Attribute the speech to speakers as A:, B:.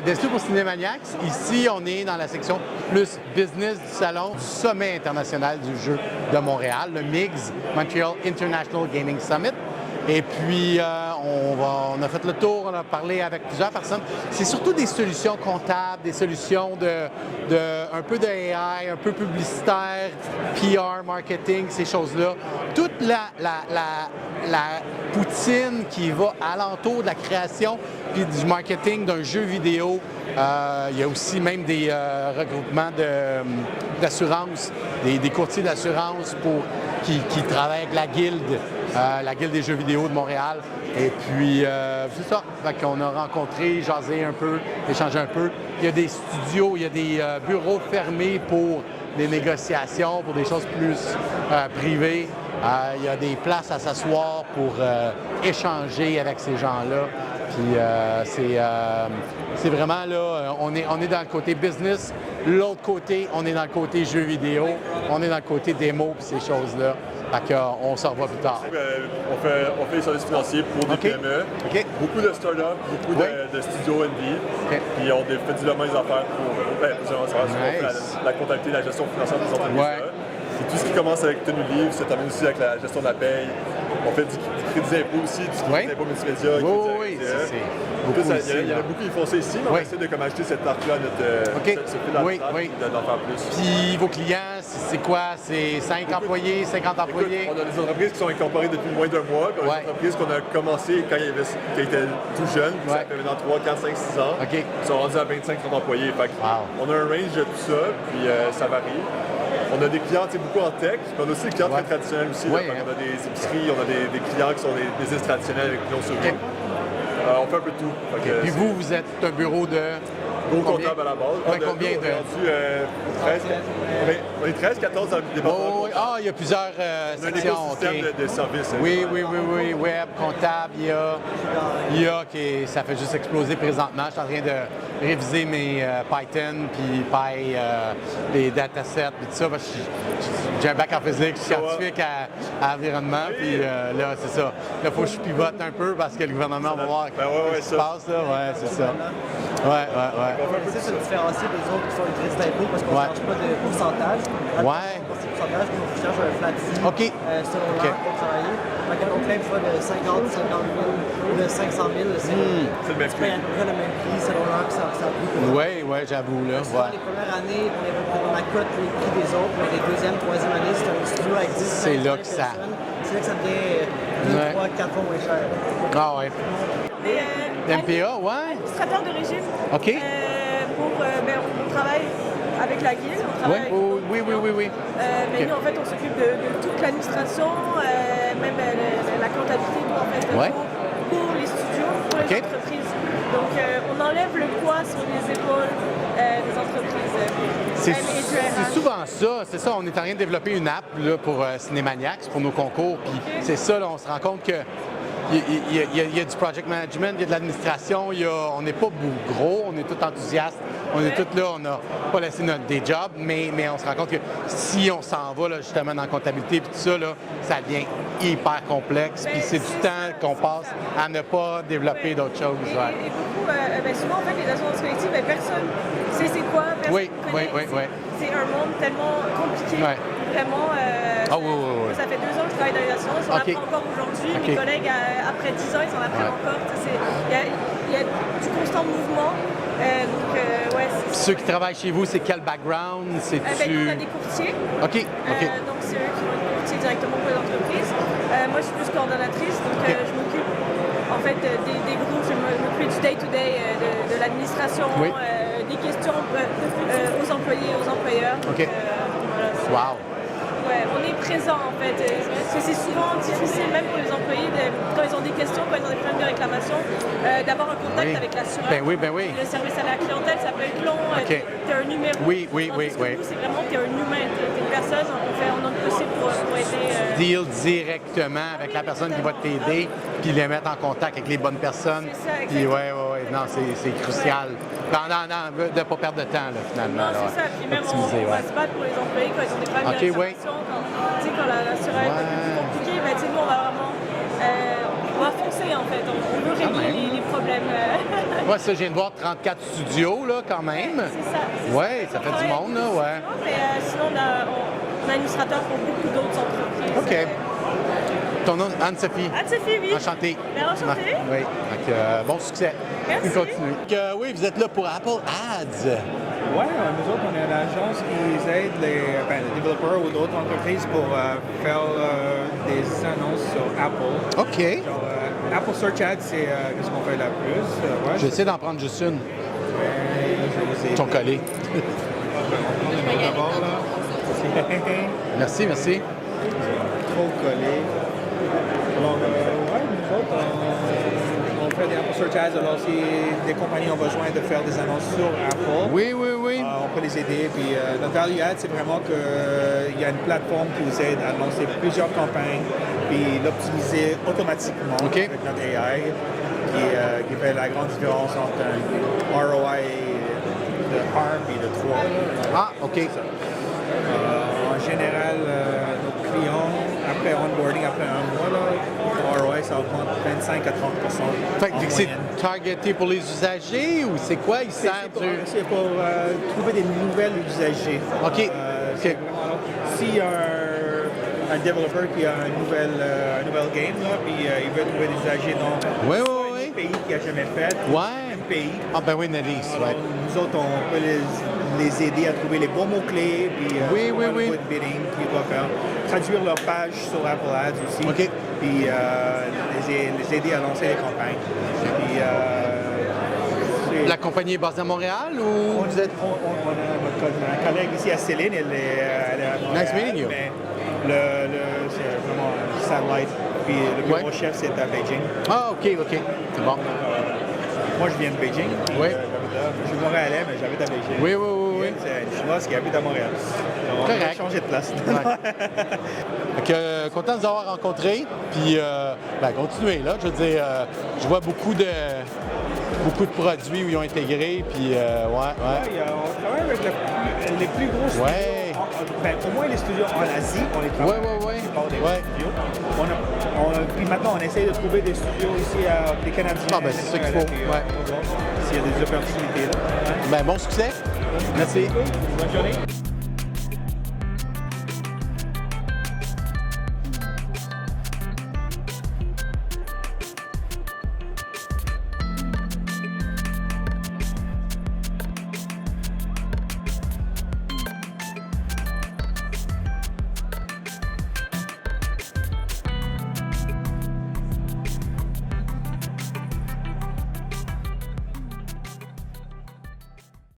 A: Desto pour Cinémaniacs. Ici, on est dans la section plus business du salon du Sommet international du jeu de Montréal, le MIGS, Montreal International Gaming Summit. Et puis, on a fait le tour, on a parlé avec plusieurs personnes. C'est surtout des solutions comptables, des solutions un peu de AI, un peu publicitaire, PR, marketing, ces choses-là. Toute la poutine qui va alentour de la création puis du marketing d'un jeu vidéo. Il y a aussi même des regroupements d'assurance, des courtiers d'assurance qui travaillent avec la Guilde des jeux vidéo de Montréal. Et puis, c'est ça. Fait qu'on a rencontré, jasé un peu, échangé un peu. Il y a des studios, il y a des bureaux fermés pour des négociations, pour des choses plus privées. Il y a des places à s'asseoir pour échanger avec ces gens-là. Puis c'est vraiment là, on est dans le côté business. L'autre côté, on est dans le côté jeux vidéo. On est dans le côté démo puis ces choses-là. Fait qu'on s'en revoit plus tard.
B: On fait des services financiers pour des PME, beaucoup de startups, beaucoup de studios indie. Puis on fait du domaine des affaires pour la comptabilité, la gestion financière des entreprises. C'est tout ce qui commence avec tenue de livre, ça termine aussi avec la gestion de la paye. On fait du crédit d'impôt aussi, du crédit d'impôt multimédia. Il y en a beaucoup qui font ça ici, mais on essaie de ajouter cette partie-là à notre d'en faire plus.
A: Puis vos clients, c'est quoi? C'est 5 employés, 50 employés?
B: On a des entreprises qui sont incorporées depuis moins d'un mois, puis on a des entreprises qu'on a commencées quand ils étaient tout jeunes, ça fait maintenant 3, 4, 5, 6 ans. Ils sont rendus à 25-30 employés. Fait on a un range de tout ça, puis ça varie. On a des clients beaucoup en tech, puis on a aussi des clients très traditionnels aussi. On a des épiceries, on a des clients qui sont des business traditionnels avec qui on se joue. On fait un peu de tout.
A: Puis vous êtes un bureau de...
B: Gros comptable à la base.
A: Combien de...
B: On est 13, 14 dans le département.
A: Il y a plusieurs sections.
B: On a un écosystème de services.
A: Oui. Web, comptable, ça fait juste exploser présentement. Je suis en train de réviser mes Python, puis les datasets, puis tout ça. Parce que j'ai un bac en physique, je suis scientifique à environnement, puis là, c'est ça. Là, il faut que je pivote un peu parce que le gouvernement va voir ce qui se passe. Ouais, c'est ça.
C: C'est se différencier des autres qui font une crédit d'impôt parce qu'on ne change pas de pourcentage. On cherche un flat fee selon l'heure pour travailler. Quand on claim soit de 50 000 ou de 500 000, c'est le même prix selon l'heure que ça coûte.
A: Oui, j'avoue. Les
C: premières années, on accote les prix des autres, mais les deuxième, troisième années, c'est un studio avec 10
A: c'est là que ça
C: devient 2, 3, 4 fois moins cher.
A: MPA,
D: administrateur de régime. On travaille avec la Guilde.
A: Oui.
D: Mais nous, en fait, on s'occupe de toute l'administration, même la comptabilité, pour les studios, pour les entreprises. Donc, on enlève le poids sur les épaules des entreprises.
A: C'est souvent ça. C'est ça, on est en train de développer une app là, pour Cinémaniacs, pour nos concours. Puis c'est ça, là, on se rend compte que il y a du project management, il y a de l'administration, on n'est pas gros, on est tous enthousiastes, on est tous là, on n'a pas laissé des jobs, mais on se rend compte que si on s'en va là, justement dans la comptabilité et tout ça, là, ça devient hyper complexe, puis c'est du temps qu'on passe à ne pas développer d'autres choses.
D: Et beaucoup, souvent, en fait, les assurances collectives, personne ne sait c'est quoi, personne connaît. C'est un monde tellement compliqué, vraiment. Ça fait 2 ans que je travaille dans les assurances, on apprend encore aujourd'hui. Mes collègues, après 10 ans, ils en apprennent encore. Il y a du constant mouvement.
A: Ceux qui travaillent chez vous, c'est quel background?
D: On a des courtiers. Donc, c'est eux qui vont être courtiers directement pour les entreprises. Moi, je suis plus coordonnatrice, donc je m'occupe en fait des groupes. Je m'occupe du day-to-day, de l'administration, des questions aux employés, aux employeurs. On est présent en fait. C'est souvent difficile même pour les employés quand ils ont des questions, quand ils ont des problèmes de réclamation, d'avoir un contact avec l'assureur. Le service à la clientèle, ça peut être long. Tu as un numéro. C'est vraiment tu es un humain, tu es une personne. On a le possible pour aider.
A: Deal directement avec la personne qui va t'aider, puis les mettre en contact avec les bonnes personnes.
D: C'est ça, exactement.
A: Non, c'est crucial. De ne pas perdre de temps, là, finalement.
D: Non, c'est ça. Puis même, on va se battre pour les employés quand ils ont des problèmes de réclamation. Quand l'assureur est un peu plus compliqué, nous, on va vraiment avancer, en fait. On veut régler les problèmes.
A: Ouais, ça, je viens de voir 34 studios, là, quand même.
D: C'est ça.
A: Ouais, ça fait du monde, là, ouais.
D: Mais sinon, on a un administrateur pour beaucoup d'autres entreprises.
A: OK. Ton nom, Anne-Sophie?
D: Anne-Sophie, oui.
A: Enchantée.
D: Bien, enchantée.
A: Oui. Donc, bon succès.
D: Merci.
A: Continue. Oui, vous êtes là pour Apple Ads.
E: Oui, nous autres, on est une agence qui aide les développeurs ou d'autres entreprises pour faire des annonces sur Apple.
A: OK.
E: Genre, Apple Search Ads, c'est ce qu'on fait la plus. Ouais,
A: J'essaie d'en prendre juste une. Ils sont collés.
E: D'abord, là.
A: Merci, merci.
E: Trop collé. Alors, nous autres, on fait des Apple Search Ads. Alors, si des compagnies ont besoin de faire des annonces sur Apple,
A: oui.
E: on peut les aider. Puis notre value add, c'est vraiment qu'il y a une plateforme qui vous aide à lancer plusieurs campagnes puis l'optimiser automatiquement avec notre AI qui fait la grande différence entre un ROI de 1 et de 3.
A: Ah, OK.
E: En général, nos clients, après onboarding, après un mois, le ROI, ça augmente 25 à 30
A: Fait que c'est targeté pour les usagers ou c'est quoi? Il sert
E: C'est pour trouver des nouvelles usagers.
A: OK.
E: Si un développeur qui a un nouvel game, là, puis il veut trouver des usagers dans un pays qu'il n'a jamais fait, un pays.
A: Ah ben oui, Nellis, ouais.
E: Nous autres, on peut les aider à trouver les bons mots-clés, puis le bidding qu'ils doivent faire. Traduire leur page sur Apple Ads aussi, puis les aider à lancer les campagnes. Puis,
A: la compagnie est basée à Montréal ou vous êtes...
E: On a ma collègue ici à Céline, elle est à Montréal.
A: Nice meeting you.
E: Mais c'est vraiment un satellite. Puis le bureau chef, c'est à Beijing.
A: Ah, OK. C'est bon.
E: Moi, je viens de Beijing.
A: Oui.
E: Je suis montréalais, mais j'habite à Beijing.
A: Oui.
E: C'est une Chinoise qui habite à Montréal. Donc, on a changé de place.
A: Content de vous avoir rencontrés. Puis, continuez là. Je veux dire, je vois beaucoup de produits où ils ont intégré. Puis,
E: on travaille avec les plus gros studios. Au moins les studios en Asie, on les travaille. Studios. Puis maintenant, on essaie de trouver des studios ici, des Canadiens.
A: Ah, ben c'est ça qu'il faut.
E: S'il y a des opportunités là.
A: Ben, bon succès. Merci.
E: Bonne journée.